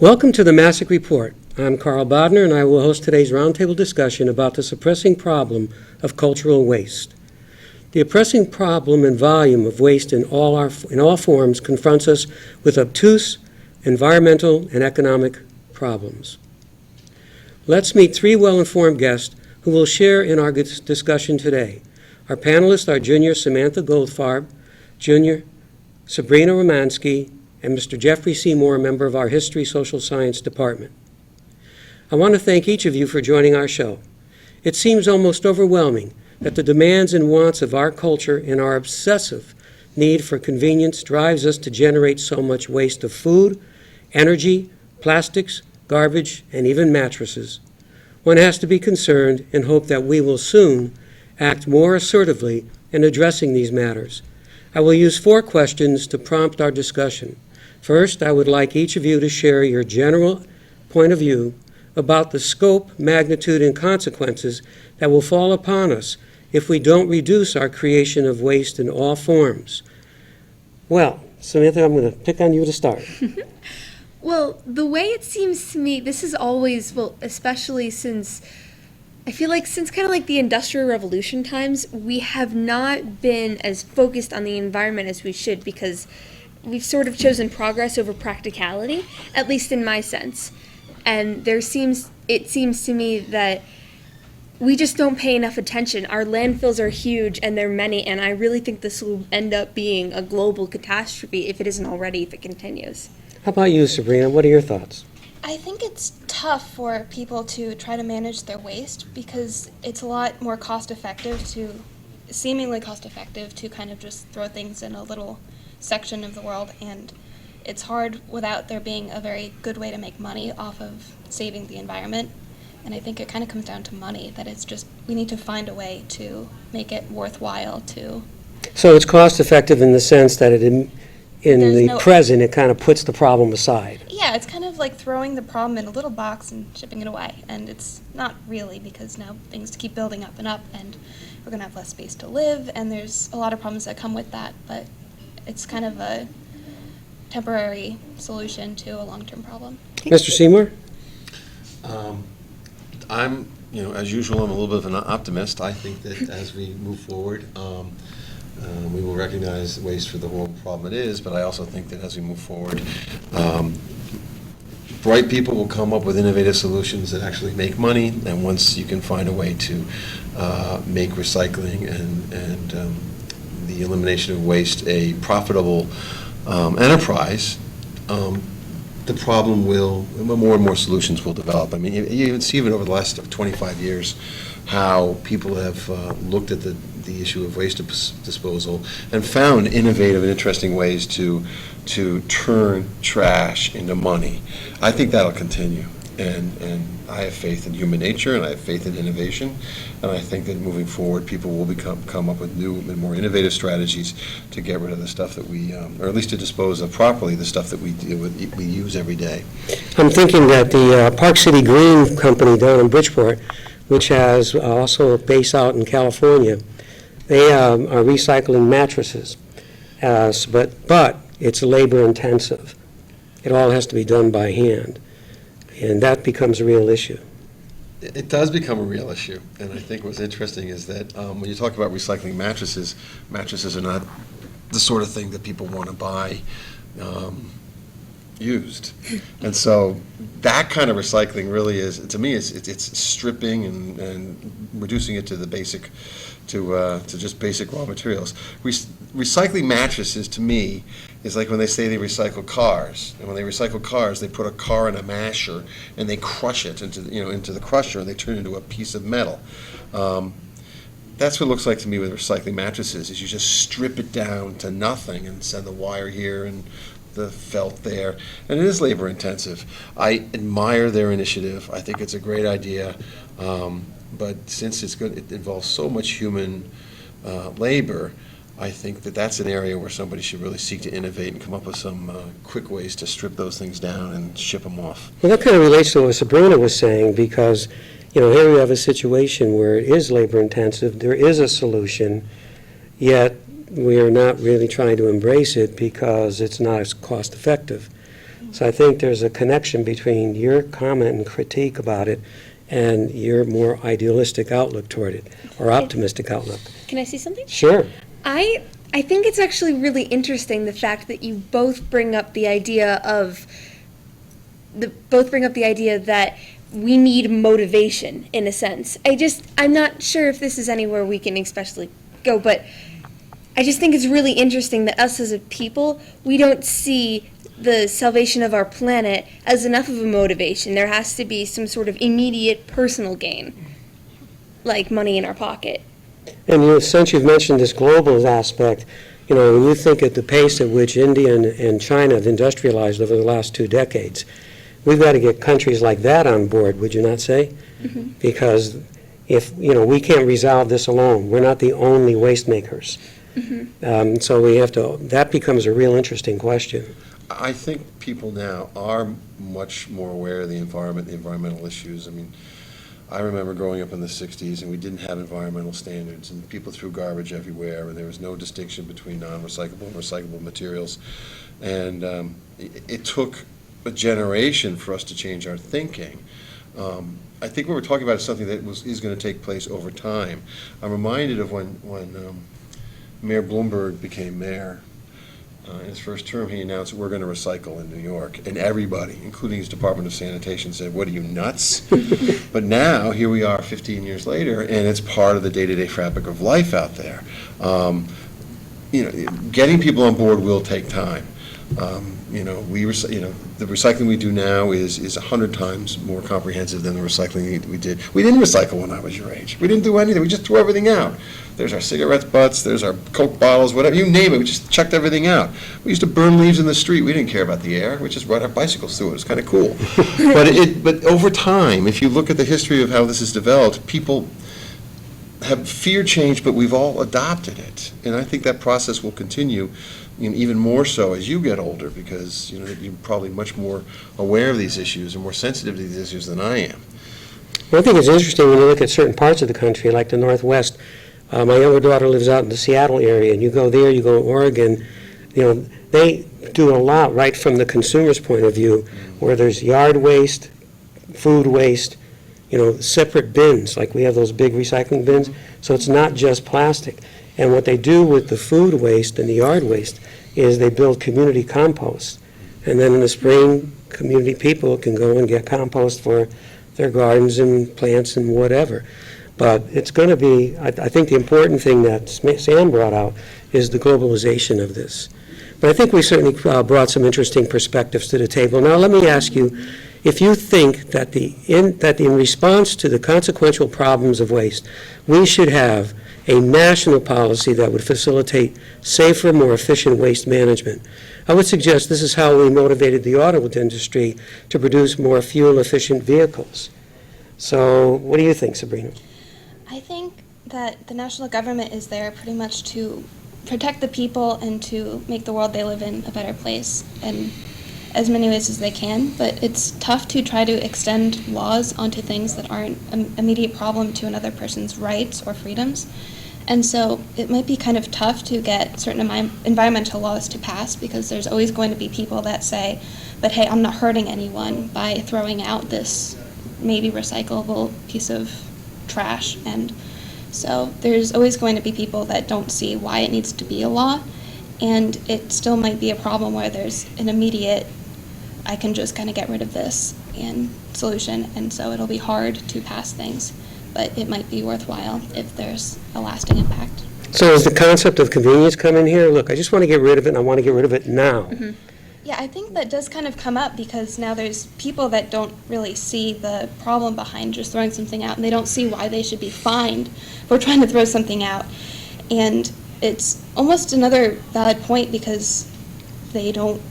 Welcome to the Masuk Report. I'm Carl Bodner, and I will host today's roundtable discussion about the suppressing problem of cultural waste. The oppressing problem and volume of waste in all forms confronts us with obtuse environmental and economic problems. Let's meet three well-informed guests who will share in our discussion today. Our panelists are Junior Samantha Goldfarb, Junior Sabrina Romansky, and Mr. Jeffrey Seymour, a member of our History Social Science Department. I want to thank each of you for joining our show. It seems almost overwhelming that the demands and wants of our culture and our obsessive need for convenience drives us to generate so much waste of food, energy, plastics, garbage, and even mattresses. One has to be concerned and hope that we will soon act more assertively in addressing these matters. I will use 4 questions to prompt our discussion. First, I would like each of you to share your general point of view about the scope, magnitude, and consequences that will fall upon us if we don't reduce our creation of waste in all forms. Well, Samantha, I'm going to pick on you to start. Well, the way it seems to me, this is always, especially since, I feel like since kind of like the Industrial Revolution times, we have not been as focused on the environment as we should because we've sort of chosen progress over practicality, at least in my sense. And it seems to me that we just don't pay enough attention. Our landfills are huge and they're many, and I really think this will end up being a global catastrophe if it isn't already, if it continues. How about you, Sabrina? What are your thoughts? I think it's tough for people to try to manage their waste because it's a lot more seemingly cost effective to kind of just throw things in a little section of the world, and it's hard without there being a very good way to make money off of saving the environment. And I think it kind of comes down to money, that it's just, we need to find a way to make it worthwhile to. So it's cost effective in the sense that present, it kind of puts the problem aside. Yeah, it's kind of like throwing the problem in a little box and shipping it away. And it's not really, because now things keep building up, and we're going to have less space to live, and there's a lot of problems that come with that. But it's kind of a temporary solution to a long-term problem. Mr. Seymour? I'm, as usual, I'm a little bit of an optimist. I think that as we move forward, we will recognize waste for the whole problem it is, but I also think that as we move forward, bright people will come up with innovative solutions that actually make money, and once you can find a way to make recycling and the elimination of waste a profitable enterprise, the problem more and more solutions will develop. I mean, you see even over the last 25 years how people have looked at the issue of waste disposal and found innovative and interesting ways to turn trash into money. I think that'll continue, and I have faith in human nature, and I have faith in innovation, and I think that moving forward people will come up with new and more innovative strategies to get rid of the stuff that we, or at least to dispose of properly the stuff that we use every day. I'm thinking that the Park City Green Company down in Bridgeport, which has also a base out in California, they are recycling mattresses, but it's labor intensive. It all has to be done by hand, and that becomes a real issue. It does become a real issue, and I think what's interesting is that when you talk about recycling mattresses are not the sort of thing that people want to buy used. And so that kind of recycling really is, to me, it's stripping and reducing it to the basic, to just basic raw materials. Recycling mattresses, to me, is like when they say they recycle cars. And when they recycle cars, they put a car in a masher and they crush it into the crusher, and they turn it into a piece of metal. That's what it looks like to me with recycling mattresses, is you just strip it down to nothing and send the wire here and the felt there, and it is labor intensive. I admire their initiative. I think it's a great idea, but since it involves so much human labor, I think that that's an area where somebody should really seek to innovate and come up with some quick ways to strip those things down and ship them off. Well, that kind of relates to what Sabrina was saying, because here we have a situation where it is labor intensive, there is a solution, yet we are not really trying to embrace it because it's not as cost effective. So I think there's a connection between your comment and critique about it and your more idealistic outlook toward it, or optimistic outlook. Can I say something? Sure. I think it's actually really interesting the fact that you both bring up the idea that we need motivation in a sense. I'm not sure if this is anywhere we can especially go, but I just think it's really interesting that us as a people, we don't see the salvation of our planet as enough of a motivation. There has to be some sort of immediate personal gain, like money in our pocket. And since you've mentioned this global aspect, when you think at the pace at which India and China have industrialized over the last 2 decades, we've got to get countries like that on board, would you not say? Mm-hmm. Because if, we can't resolve this alone. We're not the only waste makers. Mm-hmm. So that becomes a real interesting question. I think people now are much more aware of the environment, the environmental issues. I mean, I remember growing up in the 60s, and we didn't have environmental standards, and people threw garbage everywhere, and there was no distinction between non-recyclable and recyclable materials. And it took a generation for us to change our thinking. I think what we're talking about is something that is going to take place over time. I'm reminded of when Mayor Bloomberg became mayor. In his first term, he announced we're going to recycle in New York, and everybody, including his Department of Sanitation, said, "What are you, nuts?" But now, here we are 15 years later, and it's part of the day-to-day fabric of life out there. Getting people on board will take time. The recycling we do now is 100 times more comprehensive than the recycling we did. We didn't recycle when I was your age. We didn't do anything. We just threw everything out. There's our cigarette butts, there's our Coke bottles, whatever, you name it, we just chucked everything out. We used to burn leaves in the street. We didn't care about the air. We just rode our bicycles through it. It was kind of cool. But over time, if you look at the history of how this has developed, people have feared change, but we've all adopted it. And I think that process will continue, even more so as you get older, because you're probably much more aware of these issues and more sensitive to these issues than I am. Well, I think it's interesting when you look at certain parts of the country, like the Northwest. My younger daughter lives out in the Seattle area, and you go there, you go to Oregon, they do a lot right from the consumer's point of view, where there's yard waste, food waste, separate bins, like we have those big recycling bins, so it's not just plastic. And what they do with the food waste and the yard waste is they build community compost. And then in the spring, community people can go and get compost for their gardens and plants and whatever. But it's going to be, I think the important thing that Sam brought out is the globalization of this. But I think we certainly brought some interesting perspectives to the table. Now let me ask you, if you think that in response to the consequential problems of waste, we should have a national policy that would facilitate safer, more efficient waste management. I would suggest this is how we motivated the auto industry to produce more fuel-efficient vehicles. So what do you think, Sabrina? I think that the national government is there pretty much to protect the people and to make the world they live in a better place in as many ways as they can, but it's tough to try to extend laws onto things that aren't an immediate problem to another person's rights or freedoms. And so it might be kind of tough to get certain environmental laws to pass, because there's always going to be people that say, but hey, I'm not hurting anyone by throwing out this maybe recyclable piece of trash. And so there's always going to be people that don't see why it needs to be a law, and it still might be a problem where there's an immediate, I can just kind of get rid of this and solution, and so it'll be hard to pass things, but it might be worthwhile if there's a lasting impact. So does the concept of convenience come in here? Look, I just want to get rid of it, and I want to get rid of it now. Mm-hmm. Yeah, I think that does kind of come up because now there's people that don't really see the problem behind just throwing something out, and they don't see why they should be fined for trying to throw something out. And it's almost another valid point because they don't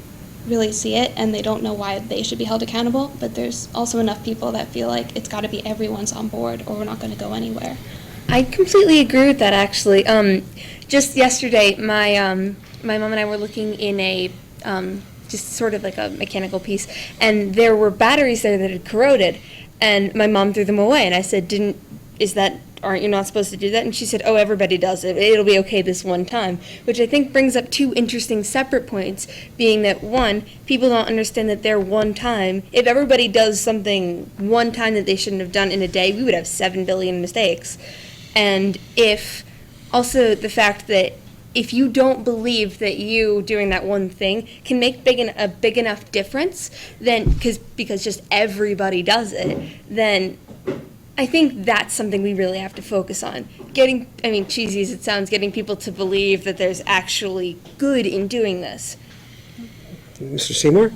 really see it and they don't know why they should be held accountable, but there's also enough people that feel like it's got to be everyone's on board or we're not going to go anywhere. I completely agree with that, actually. Just yesterday, my mom and I were looking in a just sort of like a mechanical piece, and there were batteries there that had corroded, and my mom threw them away, and I said, is that aren't you not supposed to do that? And she said, oh, everybody does it. It'll be okay this one time, which I think brings up two interesting separate points, being that, one, people don't understand that they're one time. If everybody does something one time that they shouldn't have done in a day, we would have 7 billion mistakes. And if also the fact that if you don't believe that you doing that one thing can make a big enough difference, then because just everybody does it, then I think that's something we really have to focus on. Cheesy as it sounds, getting people to believe that there's actually good in doing this. Mr. Seymour?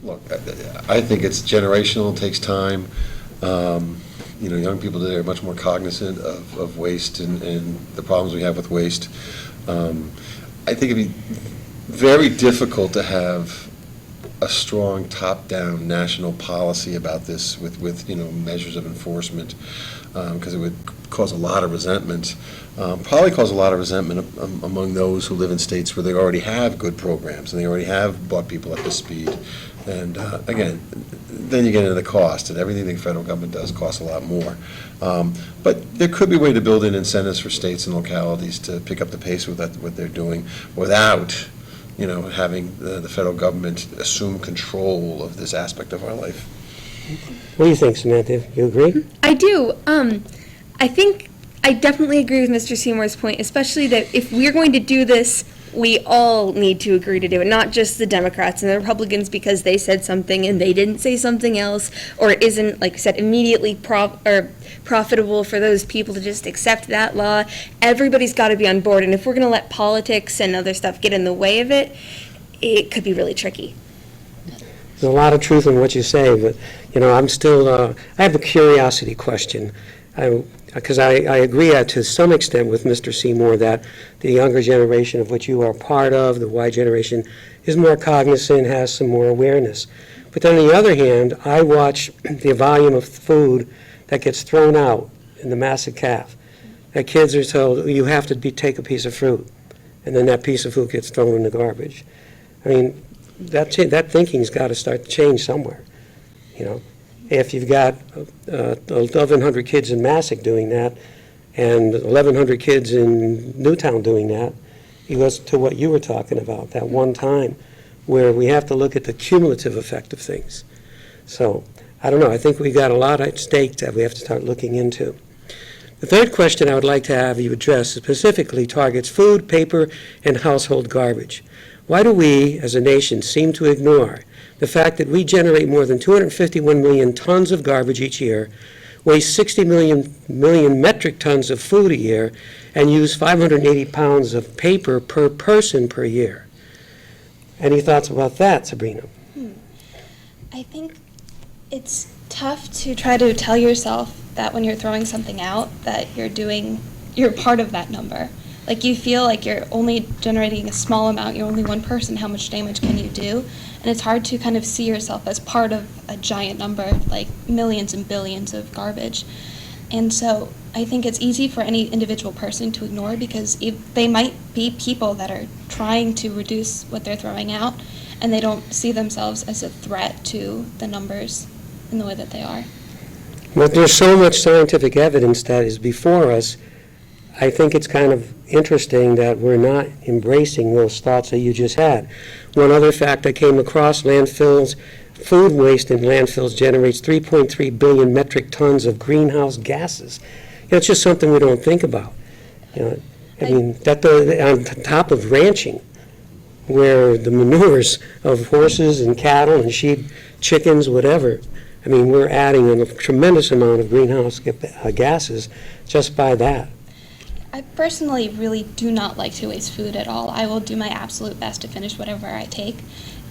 Look, I think it's generational, it takes time. Young people today are much more cognizant of waste and the problems we have with waste. I think it'd be very difficult to have a strong top-down national policy about this with measures of enforcement, because it would cause a lot of resentment. Probably cause a lot of resentment among those who live in states where they already have good programs and they already have brought people up to speed. And again, then you get into the cost, and everything the federal government does costs a lot more. But there could be a way to build in incentives for states and localities to pick up the pace with what they're doing without having the federal government assume control of this aspect of our life. What do you think, Samantha? You agree? I do. I think I definitely agree with Mr. Seymour's point, especially that if we're going to do this, we all need to agree to do it, not just the Democrats and the Republicans because they said something and they didn't say something else, or it isn't, like I said, immediately profitable for those people to just accept that law. Everybody's got to be on board, and if we're going to let politics and other stuff get in the way of it, it could be really tricky. There's a lot of truth in what you say, but, I'm still, I have a curiosity question. Because I agree to some extent with Mr. Seymour that the younger generation of which you are part of, the Y generation, is more cognizant, has some more awareness. But then on the other hand, I watch the volume of food that gets thrown out in the Masuk calf. That kids are told, you have to take a piece of fruit, and then that piece of fruit gets thrown in the garbage. I mean, that thinking's got to start to change somewhere, If you've got 1,100 kids in Masuk doing that and 1,100 kids in Newtown doing that, it goes to what you were talking about, that one time where we have to look at the cumulative effect of things. So, I don't know, I think we've got a lot at stake that we have to start looking into. The third question I would like to have you address specifically targets food, paper, and household garbage. Why do we, as a nation, seem to ignore the fact that we generate more than 251 million tons of garbage each year, waste 60 million metric tons of food a year, and use 580 pounds of paper per person per year? Any thoughts about that, Sabrina? I think it's tough to try to tell yourself that when you're throwing something out that you're part of that number. Like you feel like you're only generating a small amount, you're only one person, how much damage can you do? And it's hard to kind of see yourself as part of a giant number, like millions and billions of garbage. And so I think it's easy for any individual person to ignore because they might be people that are trying to reduce what they're throwing out and they don't see themselves as a threat to the numbers in the way that they are. But there's so much scientific evidence that is before us. I think it's kind of interesting that we're not embracing those thoughts that you just had. One other fact I came across, food waste in landfills generates 3.3 billion metric tons of greenhouse gases. It's just something we don't think about. On top of ranching, where the manures of horses and cattle and sheep, chickens, whatever, we're adding a tremendous amount of greenhouse gases just by that. I personally really do not like to waste food at all. I will do my absolute best to finish whatever I take,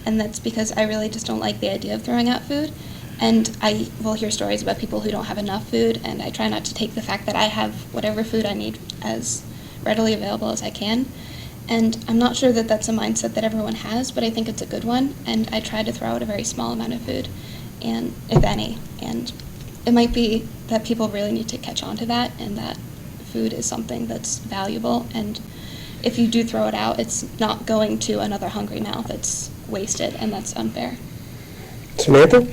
and that's because I really just don't like the idea of throwing out food. And I will hear stories about people who don't have enough food, and I try not to take the fact that I have whatever food I need as readily available as I can. And I'm not sure that that's a mindset that everyone has, but I think it's a good one, and I try to throw out a very small amount of food, and if any. And it might be that people really need to catch on to that, and that food is something that's valuable, and if you do throw it out, it's not going to another hungry mouth. It's wasted, and that's unfair. Samantha?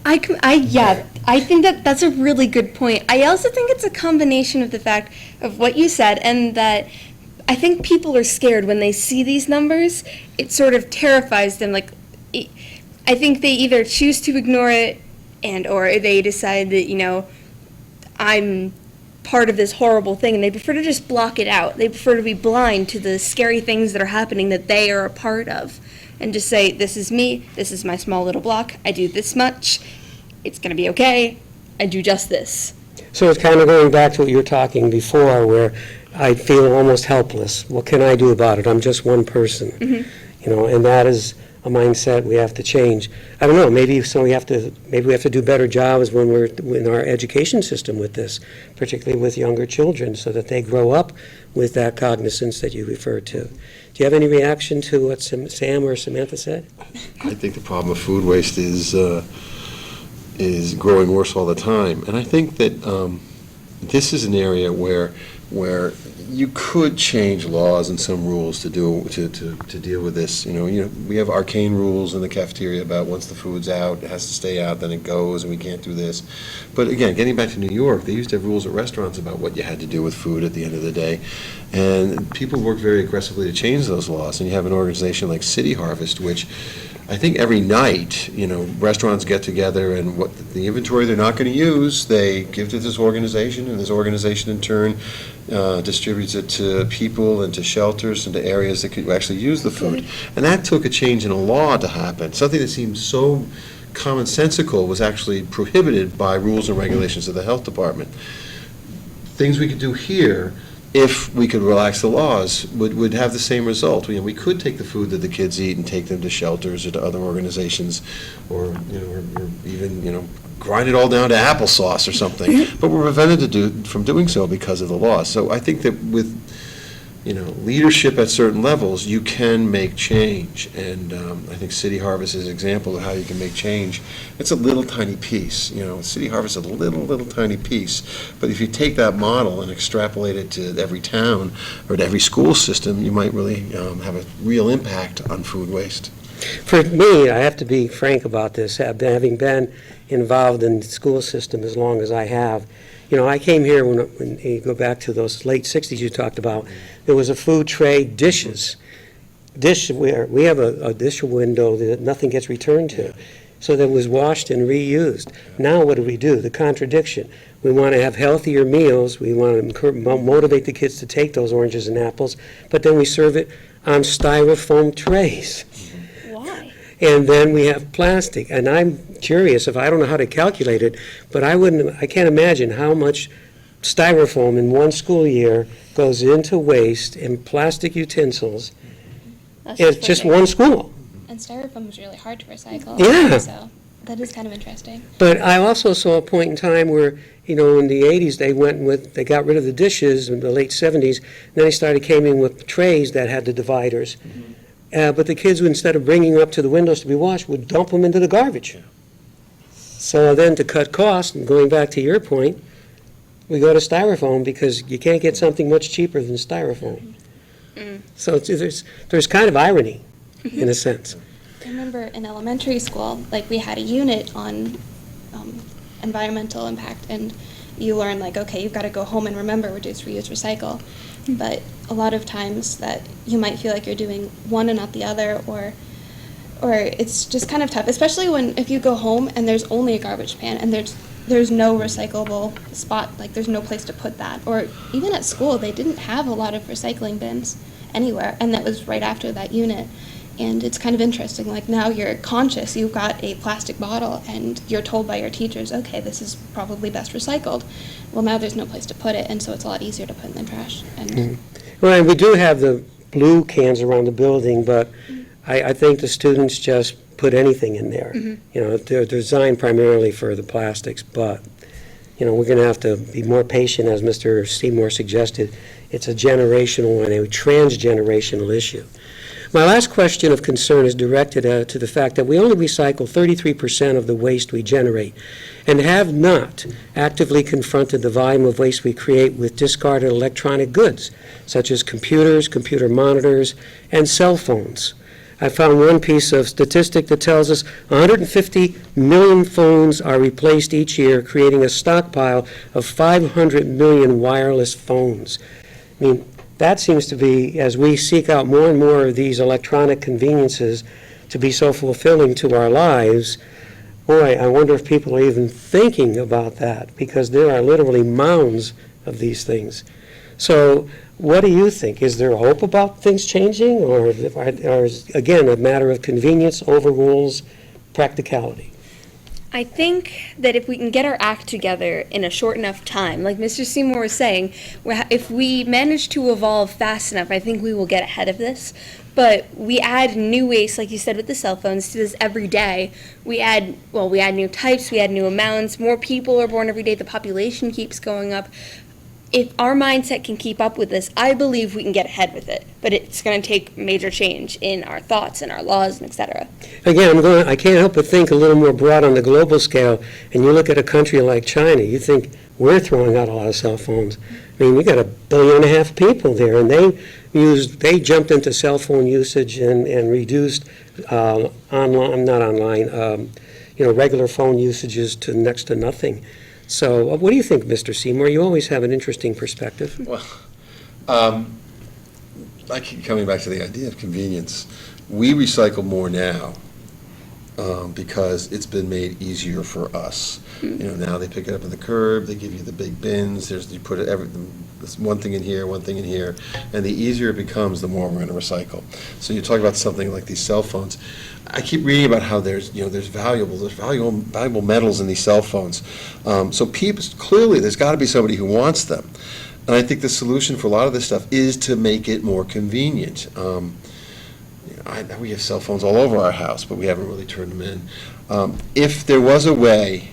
I think that's a really good point. I also think it's a combination of the fact of what you said, and that I think people are scared when they see these numbers. It sort of terrifies them. I think they either choose to ignore it, or they decide that, I'm part of this horrible thing, and they prefer to just block it out. They prefer to be blind to the scary things that are happening that they are a part of, and just say, this is me, this is my small little block, I do this much, it's going to be okay, I do just this. So it's kind of going back to what you were talking before, where I feel almost helpless. What can I do about it? I'm just one person. And that is a mindset we have to change. I don't know, maybe we have to do better jobs when we're in our education system with this, particularly with younger children, so that they grow up with that cognizance that you referred to. Do you have any reaction to what Sam or Samantha said? I think the problem of food waste is growing worse all the time. And I think that this is an area where you could change laws and some rules to deal with this. We have arcane rules in the cafeteria about once the food's out, it has to stay out, then it goes, and we can't do this. But again, getting back to New York, they used to have rules at restaurants about what you had to do with food at the end of the day. And people worked very aggressively to change those laws. And you have an organization like City Harvest, which I think every night, restaurants get together, and what the inventory they're not going to use, they give to this organization, and this organization in turn distributes it to people and to shelters and to areas that could actually use the food. And that took a change in a law to happen. Something that seemed so commonsensical was actually prohibited by rules and regulations of the health department. Things we could do here, if we could relax the laws, would have the same result. We could take the food that the kids eat and take them to shelters or to other organizations, or even grind it all down to applesauce or something. But we're prevented from doing so because of the laws. So I think that with leadership at certain levels, you can make change. And I think City Harvest is an example of how you can make change. It's a little tiny piece. City Harvest is a little tiny piece. But if you take that model and extrapolate it to every town or to every school system, you might really have a real impact on food waste. For me, I have to be frank about this, having been involved in the school system as long as I have. I came here when you go back to those late 60s you talked about. There was a food tray, dishes. Where we have a dish window that nothing gets returned to. So that was washed and reused. Now what do? The contradiction. We want to have healthier meals. We want to motivate the kids to take those oranges and apples, but then we serve it on styrofoam trays. Why? And then we have plastic. And I'm curious, I don't know how to calculate it, but I can't imagine how much styrofoam in one school year goes into waste in plastic utensils. It's just one school. And styrofoam is really hard to recycle. Yeah. So that is kind of interesting. But I also saw a point in time where, in the 80s, they got rid of the dishes in the late 70s, and then they came in with trays that had the dividers. But the kids, instead of bringing them up to the windows to be washed, would dump them into the garbage. So then to cut costs, and going back to your point, we go to styrofoam because you can't get something much cheaper than styrofoam. So there's kind of irony, in a sense. I remember in elementary school, we had a unit on environmental impact, and you learn, okay, you've got to go home and remember reduce, reuse, recycle. But a lot of times that you might feel like you're doing one and not the other, or it's just kind of tough, especially if you go home and there's only a garbage pan and there's no recyclable spot, there's no place to put that. Or even at school, they didn't have a lot of recycling bins anywhere, and that was right after that unit. And it's kind of interesting, now you're conscious, you've got a plastic bottle, and you're told by your teachers, okay, this is probably best recycled. Well, now there's no place to put it, and so it's a lot easier to put in the trash. And Well, and we do have the blue cans around the building, but I think the students just put anything in there. They're designed primarily for the plastics, but, we're going to have to be more patient, as Mr. Seymour suggested. It's a generational and a transgenerational issue. My last question of concern is directed to the fact that we only recycle 33% of the waste we generate, and have not actively confronted the volume of waste we create with discarded electronic goods, such as computers, computer monitors, and cell phones. I found one piece of statistic that tells us 150 million phones are replaced each year, creating a stockpile of 500 million wireless phones. I mean, that seems to be, as we seek out more and more of these electronic conveniences to be so fulfilling to our lives, boy, I wonder if people are even thinking about that, because there are literally mounds of these things. So what do you think? Is there hope about things changing, or is, again, a matter of convenience overrules practicality? I think that if we can get our act together in a short enough time, like Mr. Seymour was saying, if we manage to evolve fast enough, I think we will get ahead of this. But we add new waste, like you said, with the cell phones to this every day. We add new types, we add new amounts, more people are born every day, the population keeps going up. If our mindset can keep up with this, I believe we can get ahead with it. But it's going to take major change in our thoughts and our laws and et cetera. Again, I can't help but think a little more broad on the global scale. And you look at a country like China, you think we're throwing out a lot of cell phones. I mean, we got 1.5 billion people there, and they jumped into cell phone usage and reduced regular phone usages to next to nothing. So what do you think, Mr. Seymour? You always have an interesting perspective. Well, I keep coming back to the idea of convenience. We recycle more now because it's been made easier for us. Now they pick it up on the curb, they give you the big bins, you put there's one thing in here, and the easier it becomes, the more we're going to recycle. So you talk about something like these cell phones. I keep reading about how there's valuable metals in these cell phones. So clearly there's got to be somebody who wants them. And I think the solution for a lot of this stuff is to make it more convenient. We have cell phones all over our house, but we haven't really turned them in. If there was a way,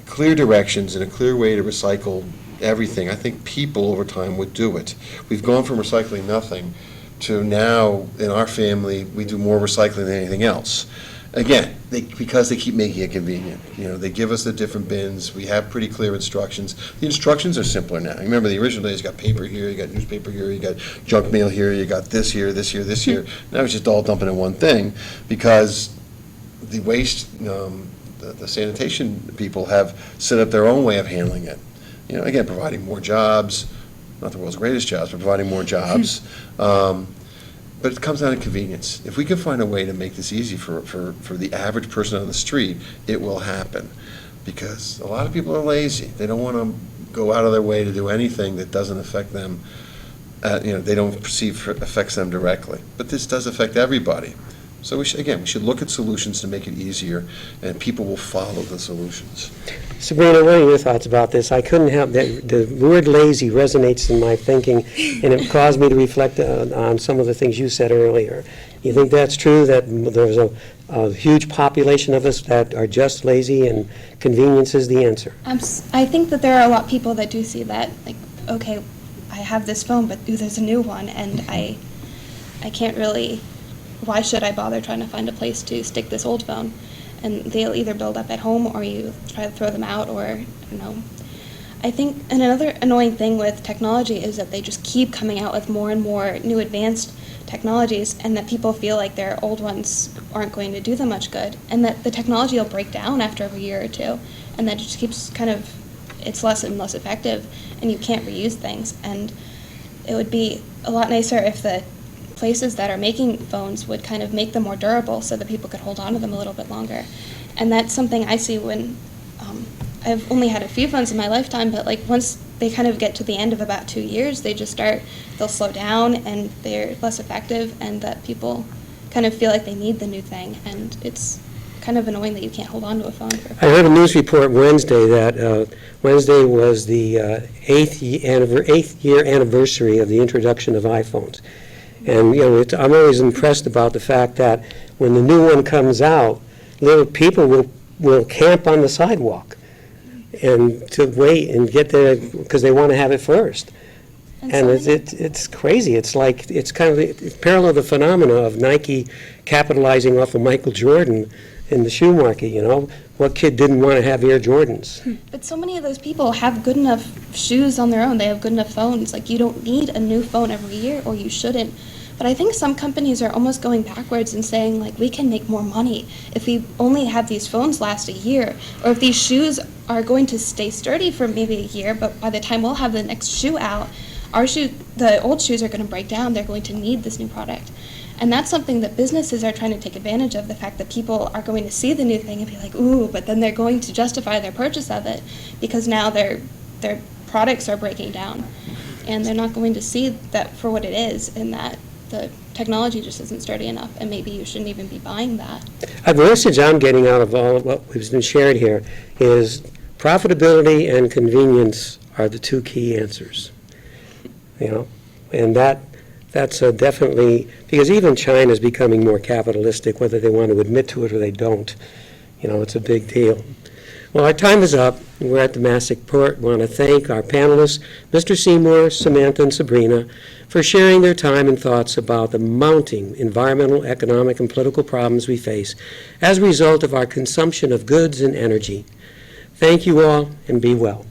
clear directions and a clear way to recycle everything, I think people over time would do it. We've gone from recycling nothing to now, in our family, we do more recycling than anything else. Again, because they keep making it convenient. They give us the different bins. We have pretty clear instructions. The instructions are simpler now. Remember, the original days, you got paper here, you got newspaper here, you got junk mail here, you got this here, this here, this here. Now it's just all dumping in one thing, because the waste, the sanitation people have set up their own way of handling it. Again, providing more jobs, not the world's greatest jobs, but providing more jobs. But it comes down to convenience. If we can find a way to make this easy for the average person on the street, it will happen. Because a lot of people are lazy. They don't want to go out of their way to do anything that doesn't affect them, they don't perceive affects them directly. But this does affect everybody. So we should look at solutions to make it easier, and people will follow the solutions. Sabrina, what are your thoughts about this? I couldn't help that the word lazy resonates in my thinking, and it caused me to reflect on some of the things you said earlier. You think that's true, that there's a huge population of us that are just lazy and convenience is the answer? I think that there are a lot of people that do see that, like, okay, I have this phone, but there's a new one, and I can't really, why should I bother trying to find a place to stick this old phone? And they'll either build up at home, or you try to throw them out, or, I think, and another annoying thing with technology is that they just keep coming out with more and more new advanced technologies, and that people feel like their old ones aren't going to do them much good, and that the technology will break down after every year or two, and that it just keeps it's less and less effective, and you can't reuse things. And it would be a lot nicer if the places that are making phones would kind of make them more durable so that people could hold on to them a little bit longer. And that's something I see when I've only had a few phones in my lifetime, but once they kind of get to the end of about 2 years, they'll slow down and they're less effective, and that people kind of feel like they need the new thing, and it's kind of annoying that you can't hold on to a phone for. I heard a news report Wednesday that Wednesday was the eighth year anniversary of the introduction of iPhones. And I'm always impressed about the fact that when the new one comes out, little people will camp on the sidewalk and to wait and get there because they want to have it first. And it's crazy. It's parallel the phenomena of Nike capitalizing off of Michael Jordan in the shoe market. What kid didn't want to have Air Jordans? But so many of those people have good enough shoes on their own. They have good enough phones. You don't need a new phone every year, or you shouldn't. But I think some companies are almost going backwards and saying, like, we can make more money if we only have these phones last a year, or if these shoes are going to stay sturdy for maybe a year, but by the time we'll have the next shoe out, the old shoes are going to break down. They're going to need this new product. And that's something that businesses are trying to take advantage of, the fact that people are going to see the new thing and be like, ooh, but then they're going to justify their purchase of it because now their products are breaking down. And they're not going to see that for what it is, and that the technology just isn't sturdy enough, and maybe you shouldn't even be buying that. The message I'm getting out of all of what has been shared here is profitability and convenience are the two key answers. And that's definitely, because even China is becoming more capitalistic, whether they want to admit to it or they don't. It's a big deal. Well, our time is up. We're at the Masuk port. We want to thank our panelists, Mr. Seymour, Samantha, and Sabrina, for sharing their time and thoughts about the mounting environmental, economic, and political problems we face as a result of our consumption of goods and energy. Thank you all, and be well.